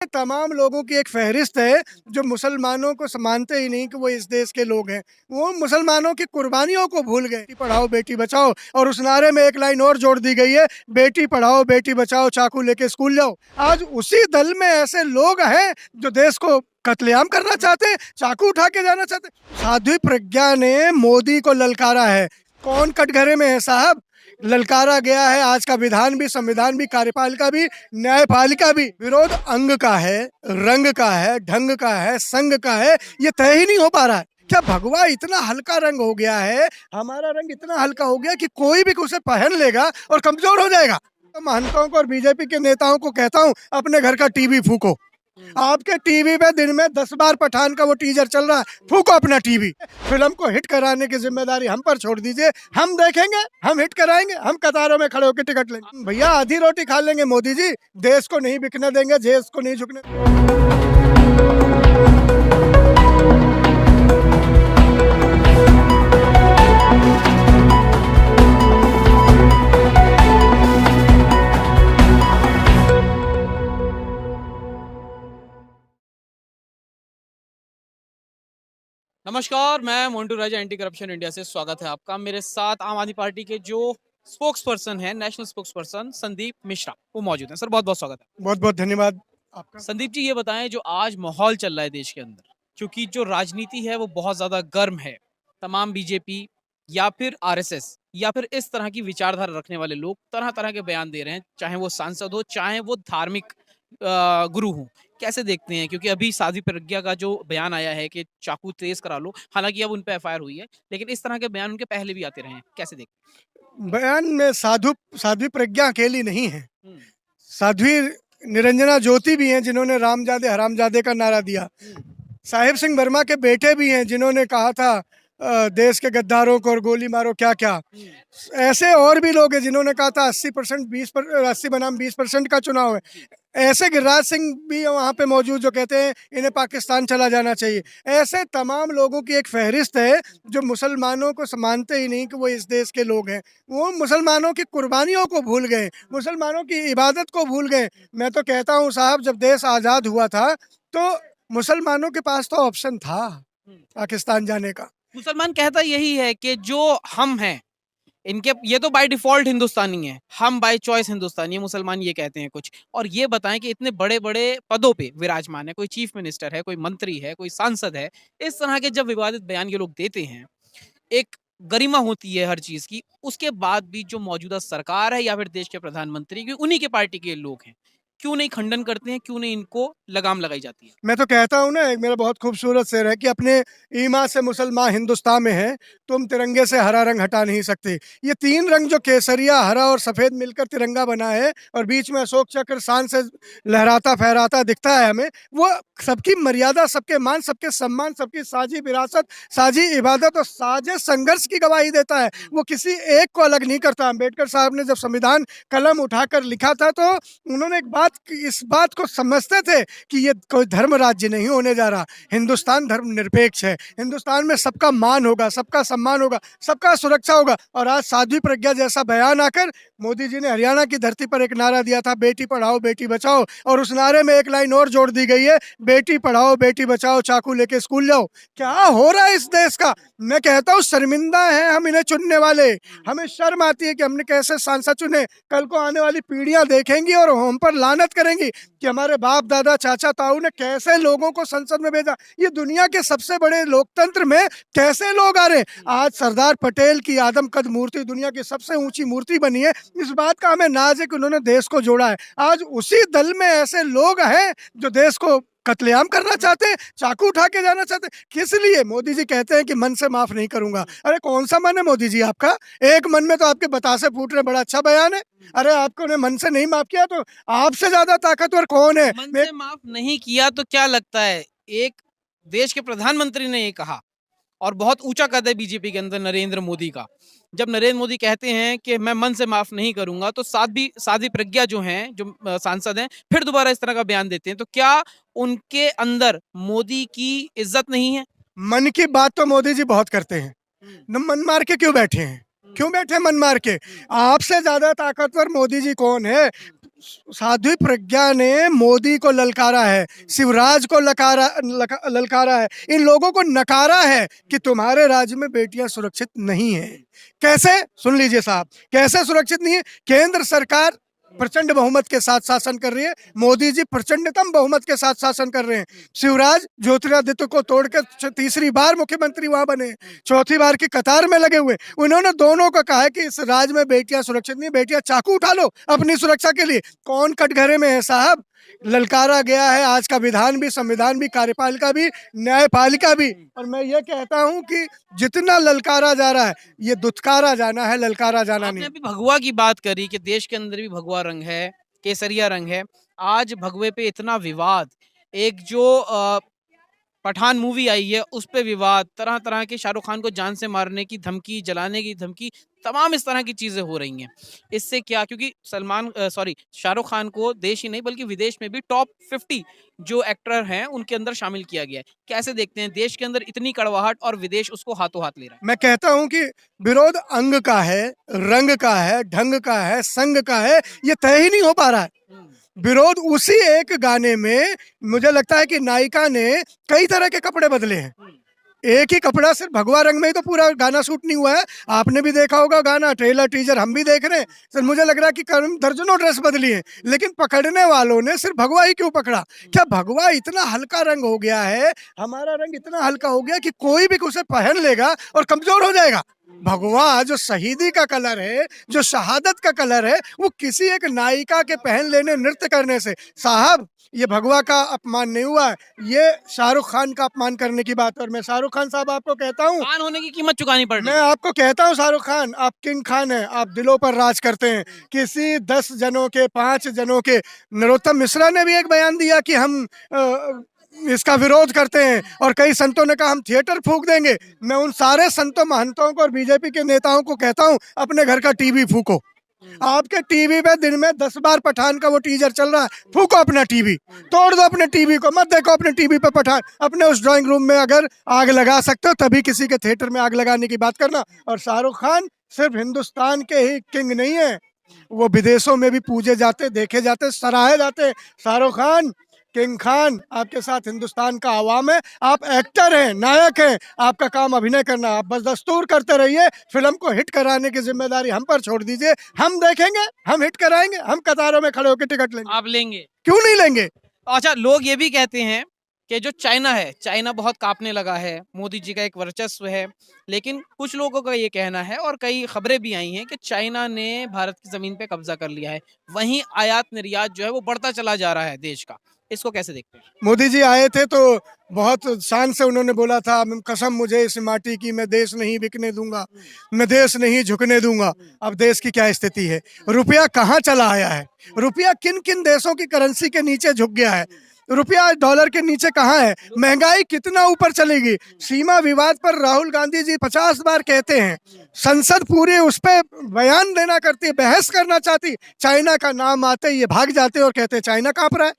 तमाम लोगों की एक फहरिस्त है जो मुसलमानों को मानते ही नहीं कि वो इस देश के लोग हैं। वो मुसलमानों की कुर्बानियों को भूल गए। बेटी पढ़ाओ बेटी बचाओ, और उस नारे में एक लाइन और जोड़ दी गई है, बेटी पढ़ाओ बेटी बचाओ, चाकू लेके स्कूल जाओ। आज उसी दल में ऐसे लोग हैं जो देश को कत्लेआम करना चाहते हैं, चाकू उठा के जाना चाहते हैं। साध्वी प्रज्ञा ने मोदी को ललकारा है। कौन कटघरे में है साहब? ललकारा गया है। आज का विधान भी, संविधान भी, कार्यपालिका भी, न्यायपालिका भी। विरोध अंग का है, रंग का है, ढंग का है, संग का है, ये तय ही नहीं हो पा रहा है। क्या भगवा इतना हल्का रंग हो गया है, हमारा रंग इतना हल्का हो गया कि कोई भी उसे पहन लेगा और कमजोर हो जाएगा। तो महंतों को और बीजेपी के नेताओं को कहता हूँ, अपने घर का टीवी फूको। आपके टीवी पे दिन में 10 बार पठान का वो टीजर चल रहा है, फूको अपना टीवी। फिल्म को हिट कराने की जिम्मेदारी हम पर छोड़ दीजिए। हम देखेंगे, हम हिट कराएंगे, हम कतारों में खड़े होकर टिकट लेंगे। भैया आधी रोटी खा लेंगे मोदी जी, देश को नहीं बिकने देंगे, देश को नहीं झुकने। नमस्कार, मैं मोन्टू राजा एंटी करप्शन इंडिया से स्वागत है आपका। मेरे साथ आम आदमी पार्टी के जो स्पोक्स पर्सन है, national spokes person Sandeep Mishra, वो मौजूद हैं। सर, बहुत बहुत स्वागत है। बहुत बहुत धन्यवाद आपका। संदीप जी, ये बताएं, जो आज माहौल चल रहा है देश के अंदर, क्योंकि जो राजनीति है वो बहुत ज्यादा गर्म है। तमाम बीजेपी या फिर आरएसएस या फिर इस तरह की विचारधारा रखने वाले लोग तरह तरह के बयान दे रहे हैं, चाहे वो सांसद हो, चाहे वो धार्मिक गुरु हो। कैसे देखते हैं? क्योंकि अभी साध्वी प्रज्ञा का जो बयान आया है कि चाकू तेज करा लो, हालांकि अब उन पे एफआईआर हुई है, लेकिन इस तरह के बयान उनके पहले भी आते रहे हैं। कैसे देखते बयान में साध्वी प्रज्ञा अकेली नहीं है। हैं? साध्वी निरंजना ज्योति भी हैं जिन्होंने रामजादे हरामजादे का नारा दिया। साहिब सिंह वर्मा के बेटे भी हैं जिन्होंने कहा था देश के गद्दारों को और गोली मारो, क्या क्या। ऐसे और भी लोग हैं जिन्होंने कहा था 80% 80 बनाम 20% का चुनाव है। ऐसे गिरिराज सिंह भी वहाँ पे मौजूद जो कहते हैं इन्हें पाकिस्तान चला जाना चाहिए। ऐसे तमाम लोगों की एक फहरिस्त है जो मुसलमानों को मानते ही नहीं कि वो इस देश के लोग हैं। वो मुसलमानों की कुर्बानियों को भूल गए, मुसलमानों की इबादत को भूल गए। मैं तो कहता हूँ साहब, जब देश आज़ाद हुआ था तो मुसलमानों के पास तो ऑप्शन था पाकिस्तान जाने का। मुसलमान कहता यही है कि जो हम हैं, इनके ये तो बाय डिफॉल्ट हिंदुस्तानी है, हम बाय चॉइस हिंदुस्तानी है, मुसलमान ये कहते हैं कुछ। और ये बताएं कि इतने बड़े बड़े पदों पे विराजमान है, कोई चीफ मिनिस्टर है, कोई मंत्री है, कोई सांसद है, इस तरह के जब विवादित बयान ये लोग देते हैं, एक गरिमा होती है हर चीज की, उसके बाद भी जो मौजूदा सरकार है या फिर देश के प्रधानमंत्री, क्योंकि उन्हीं के पार्टी के लोग हैं, क्यों नहीं खंडन करते हैं? क्यों नहीं इनको लगाम लगाई जाती है? मैं तो कहता हूँ ना, एक मेरा बहुत खूबसूरत शेर है कि अपने ईमा से मुसलमान हिंदुस्तान में है, तुम तिरंगे से हरा रंग हटा नहीं सकते। ये 3 रंग जो केसरिया, हरा और सफ़ेद मिलकर तिरंगा बना है और बीच में अशोक चक्र शान से लहराता फहराता दिखता है हमें, वो सबकी मर्यादा, सबके मान, सबके सम्मान, सबकी साझी विरासत, साझी इबादत और साझे संघर्ष की गवाही देता है। वो किसी एक को अलग नहीं करता। अम्बेडकर साहब ने जब संविधान कलम उठाकर लिखा था तो उन्होंने इस बात को समझते थे कि ये कोई धर्म राज्य नहीं होने जा रहा, हिंदुस्तान धर्मनिरपेक्ष है, हिंदुस्तान में सबका मान होगा, सबका सम्मान होगा, सबका सुरक्षा होगा। और आज साध्वी प्रज्ञा जैसा बयान आकर मोदी जी ने हरियाणा की धरती पर एक नारा दिया था, बेटी पढ़ाओ बेटी बचाओ, और उस नारे में एक लाइन और जोड़ दी गई है, बेटी पढ़ाओ बेटी बचाओ, चाकू लेके स्कूल जाओ। क्या हो रहा है इस देश का? मैं कहता हूँ शर्मिंदा है हम इन्हें चुनने वाले। हमें शर्म आती है कि हमने कैसे सांसद चुने। कल को आने वाली पीढ़ियां देखेंगी और हम पर लानत करेंगी कि हमारे बाप दादा चाचा ताऊ ने कैसे लोगों को संसद में भेजा। ये दुनिया के सबसे बड़े लोकतंत्र में कैसे लोग आ रहे हैं। आज सरदार पटेल की आदमकद मूर्ति दुनिया की सबसे ऊंची मूर्ति बनी है। इस बात का हमें नाज है कि उन्होंने देश को जोड़ा है। आज उसी दल में ऐसे लोग हैं जो देश को कत्लेआम करना चाहते हैं, चाकू उठा के जाना चाहते हैं। किस लिए? मोदी जी कहते हैं कि मन से माफ नहीं करूंगा। अरे कौन सा मन है मोदी जी आपका? एक मन में तो आपके बतासे फूट रहे, बड़ा अच्छा बयान है। अरे आपको ने मन से नहीं माफ किया तो आपसे ज्यादा ताकतवर कौन है? मन से माफ नहीं किया तो क्या लगता है? एक देश के प्रधानमंत्री ने ये कहा, और बहुत ऊंचा कद है बीजेपी के अंदर नरेंद्र मोदी का। जब नरेंद्र मोदी कहते हैं कि मैं मन से माफ नहीं करूंगा, तो साध्वी प्रज्ञा जो हैं, जो सांसद हैं, फिर दोबारा इस तरह का बयान देते हैं, तो क्या उनके अंदर मोदी की इज्जत नहीं है? मन की बात तो मोदी जी बहुत करते हैं, न मन मार के क्यों बैठे हैं? क्यों बैठे मन मार के? आपसे ज्यादा ताकतवर मोदी जी कौन है? साध्वी प्रज्ञा ने मोदी को ललकारा है, शिवराज को ललकारा है, इन लोगों को नकारा है कि तुम्हारे राज्य में बेटियां सुरक्षित नहीं है। कैसे? सुन लीजिए साहब, कैसे सुरक्षित नहीं है? केंद्र सरकार प्रचंड बहुमत के साथ शासन कर रही है, मोदी जी प्रचंडतम बहुमत के साथ शासन कर रहे हैं। शिवराज ज्योतिरादित्य को तोड़कर तीसरी बार मुख्यमंत्री वहां बने, चौथी बार की कतार में लगे हुए। उन्होंने दोनों को कहा है कि इस राज्य में बेटियां सुरक्षित नहीं, बेटियां चाकू उठा लो अपनी सुरक्षा के लिए। कौन कटघरे में है साहब? ललकारा गया है आज का विधान भी, संविधान भी, कार्यपालिका भी, न्यायपालिका भी। और मैं ये कहता हूं कि जितना ललकारा जा रहा है, ये दुत्कारा जाना है, ललकारा जाना आपने नहीं। अभी भगवा की बात करी कि देश के अंदर भी भगवा रंग है, केसरिया रंग है। आज भगवे पे इतना विवाद, एक जो पठान मूवी आई है उस पे विवाद, तरह तरह के शाहरुख खान को जान से मारने की धमकी, जलाने की धमकी, तमाम इस तरह की चीजें हो रही हैं। इससे क्या, क्योंकि शाहरुख खान को देश ही नहीं बल्कि विदेश में भी टॉप 50 जो एक्टर हैं उनके अंदर शामिल किया गया है। कैसे देखते हैं देश के अंदर इतनी कड़वाहट और विदेश उसको हाथों हाथ ले रहा है? मैं कहता हूं कि विरोध अंग का है, रंग का है, ढंग का है, संग का है, ये तय ही नहीं हो पा रहा है। विरोध उसी एक गाने में, मुझे लगता है कि नायिका ने कई तरह के कपड़े बदले हैं। एक ही कपड़ा सिर्फ भगवा रंग में ही तो पूरा गाना शूट नहीं हुआ है। आपने भी देखा होगा गाना, ट्रेलर टीजर हम भी देख रहे हैं। सर मुझे लग रहा है कि दर्जनों ड्रेस बदली है, लेकिन पकड़ने वालों ने सिर्फ भगवा ही क्यों पकड़ा? क्या भगवा इतना हल्का रंग हो गया है, हमारा रंग इतना हल्का हो गया कि कोई भी उसे पहन लेगा और कमजोर हो जाएगा? भगवा जो शहीदी का कलर है, जो शहादत का कलर है, वो किसी एक नायिका के पहन लेने, नृत्य करने से, साहब ये भगवा का अपमान नहीं हुआ है, ये शाहरुख खान का अपमान करने की बात है। और मैं शाहरुख खान साहब आपको कहता हूँ, खान होने की कीमत चुकानी पड़ रही मैं है। आपको कहता हूँ शाहरुख खान, आप किंग खान हैं, आप दिलों पर राज करते हैं। किसी 10 जनों के, 5 जनों के, नरोत्तम मिश्रा ने भी एक बयान दिया कि हम इसका विरोध करते हैं, और कई संतों ने कहा हम थिएटर फूंक देंगे। मैं उन सारे संतों, महंतों को और बीजेपी के नेताओं को कहता हूँ, अपने घर का टीवी फूको। आपके टीवी पे दिन में 10 बार पठान का वो टीजर चल रहा है, फूको अपना टीवी, तोड़ दो अपने टीवी को, मत देखो अपने टीवी पे पठान। अपने उस ड्राइंग रूम में अगर आग लगा सकते हो तभी किसी के थिएटर में आग लगाने की बात करना। और शाहरुख खान सिर्फ हिंदुस्तान के ही किंग नहीं है, वो विदेशों में भी पूजे जाते, देखे जाते, सराहे जाते। शाहरुख खान, किंग खान, आपके साथ हिंदुस्तान का आवाम है। आप एक्टर हैं, नायक हैं, आपका काम अभिनय करना। आप बस दस्तूर करते रहिए, फिल्म को हिट कराने की जिम्मेदारी हम पर छोड़ दीजिए। हम देखेंगे, हम हिट कराएंगे, हम कतारों में खड़े होकर टिकट लेंगे। आप लेंगे? क्यों नहीं लेंगे? अच्छा, लोग ये भी कहते हैं कि जो चाइना है, चाइना बहुत कांपने लगा है, मोदी जी का एक वर्चस्व है। लेकिन कुछ लोगों का ये कहना है और कई खबरें भी आई हैं कि चाइना ने भारत की जमीन पे कब्जा कर लिया है। वहीं आयात निर्यात जो है वो बढ़ता चला जा रहा है देश का। इसको कैसे देखते हैं? मोदी जी आए थे तो बहुत शान से उन्होंने बोला था, कसम मुझे इस माटी की, मैं देश नहीं बिकने दूंगा, मैं देश नहीं झुकने दूंगा। अब देश की क्या स्थिति है? रुपया कहाँ चला आया है? रुपया किन किन देशों की करेंसी के नीचे झुक गया है? रुपया आज डॉलर के नीचे कहाँ है? महंगाई कितना ऊपर चलेगी? सीमा विवाद पर राहुल गांधी जी 50 बार कहते हैं, संसद पूरी उस पर बयान देना करती है, बहस करना चाहती, चाइना का नाम आते ये भाग जाते और कहते चाइना कांप रहा है।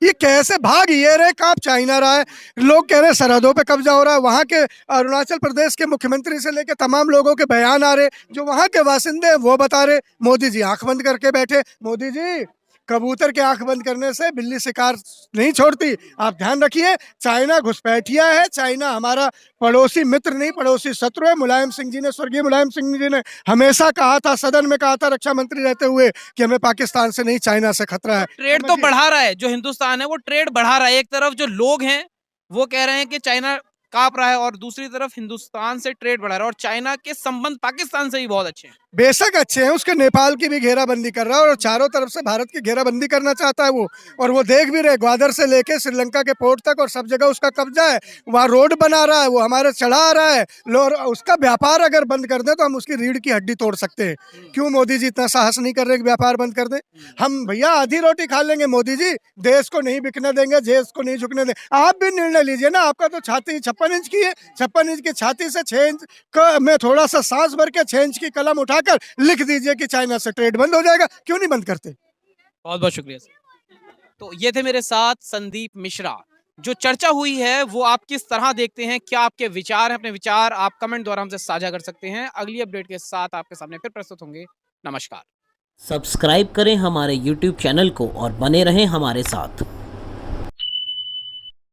ये कैसे भाग ये रहे, कांप चाइना रहा है? लोग कह रहे सरहदों पे कब्जा हो रहा है। वहां के अरुणाचल प्रदेश के मुख्यमंत्री से लेकर तमाम लोगों के बयान आ रहे, जो वहां के वासिंदे हैं वो बता रहे, मोदी जी आंख बंद करके बैठे। मोदी जी, कबूतर के आंख बंद करने से बिल्ली शिकार नहीं छोड़ती, आप ध्यान रखिए। चाइना घुसपैठिया है, चाइना हमारा पड़ोसी मित्र नहीं, पड़ोसी शत्रु है। मुलायम सिंह जी ने, स्वर्गीय मुलायम सिंह जी ने हमेशा कहा था, सदन में कहा था रक्षा मंत्री रहते हुए, कि हमें पाकिस्तान से नहीं चाइना से खतरा है। ट्रेड तो बढ़ा रहा है, जो हिंदुस्तान है वो ट्रेड बढ़ा रहा है। एक तरफ जो लोग हैं वो कह रहे हैं कि चाइना कांप रहा है और दूसरी तरफ हिंदुस्तान से ट्रेड बढ़ा रहा है, और चाइना के संबंध पाकिस्तान से भी बहुत अच्छे हैं। बेशक अच्छे हैं, उसके नेपाल की भी घेराबंदी कर रहा है और चारों तरफ से भारत की घेराबंदी करना चाहता है वो। और वो देख भी रहे, ग्वादर से लेके श्रीलंका के पोर्ट तक और सब जगह उसका कब्जा है। वहाँ रोड बना रहा है, वो हमारे चढ़ा रहा है। और उसका व्यापार अगर बंद कर दे तो हम उसकी रीढ़ की हड्डी तोड़ सकते हैं। क्यों मोदी जी इतना साहस नहीं कर रहे कि व्यापार बंद कर दे? हम भैया आधी रोटी खा लेंगे मोदी जी, देश को नहीं बिकने देंगे, देश को नहीं झुकने देंगे। आप भी निर्णय लीजिए ना, आपका तो छाती 56 इंच की है, 56 इंच की छाती से 6 इंच में थोड़ा सा सांस भर के 6 इंच की कलम उठाकर लिख दीजिए कि चाइना से ट्रेड बंद हो जाएगा। क्यों नहीं बंद करते? बहुत बहुत शुक्रिया सर। तो ये थे मेरे साथ संदीप मिश्रा। जो चर्चा हुई है वो आप किस तरह देखते हैं, क्या आपके विचार हैं? अपने विचार आप कमेंट द्वारा हमसे साझा कर सकते हैं। अगली अपडेट के साथ आपके सामने फिर प्रस्तुत होंगे। नमस्कार। सब्सक्राइब करें हमारे YouTube चैनल को और बने रहें हमारे साथ।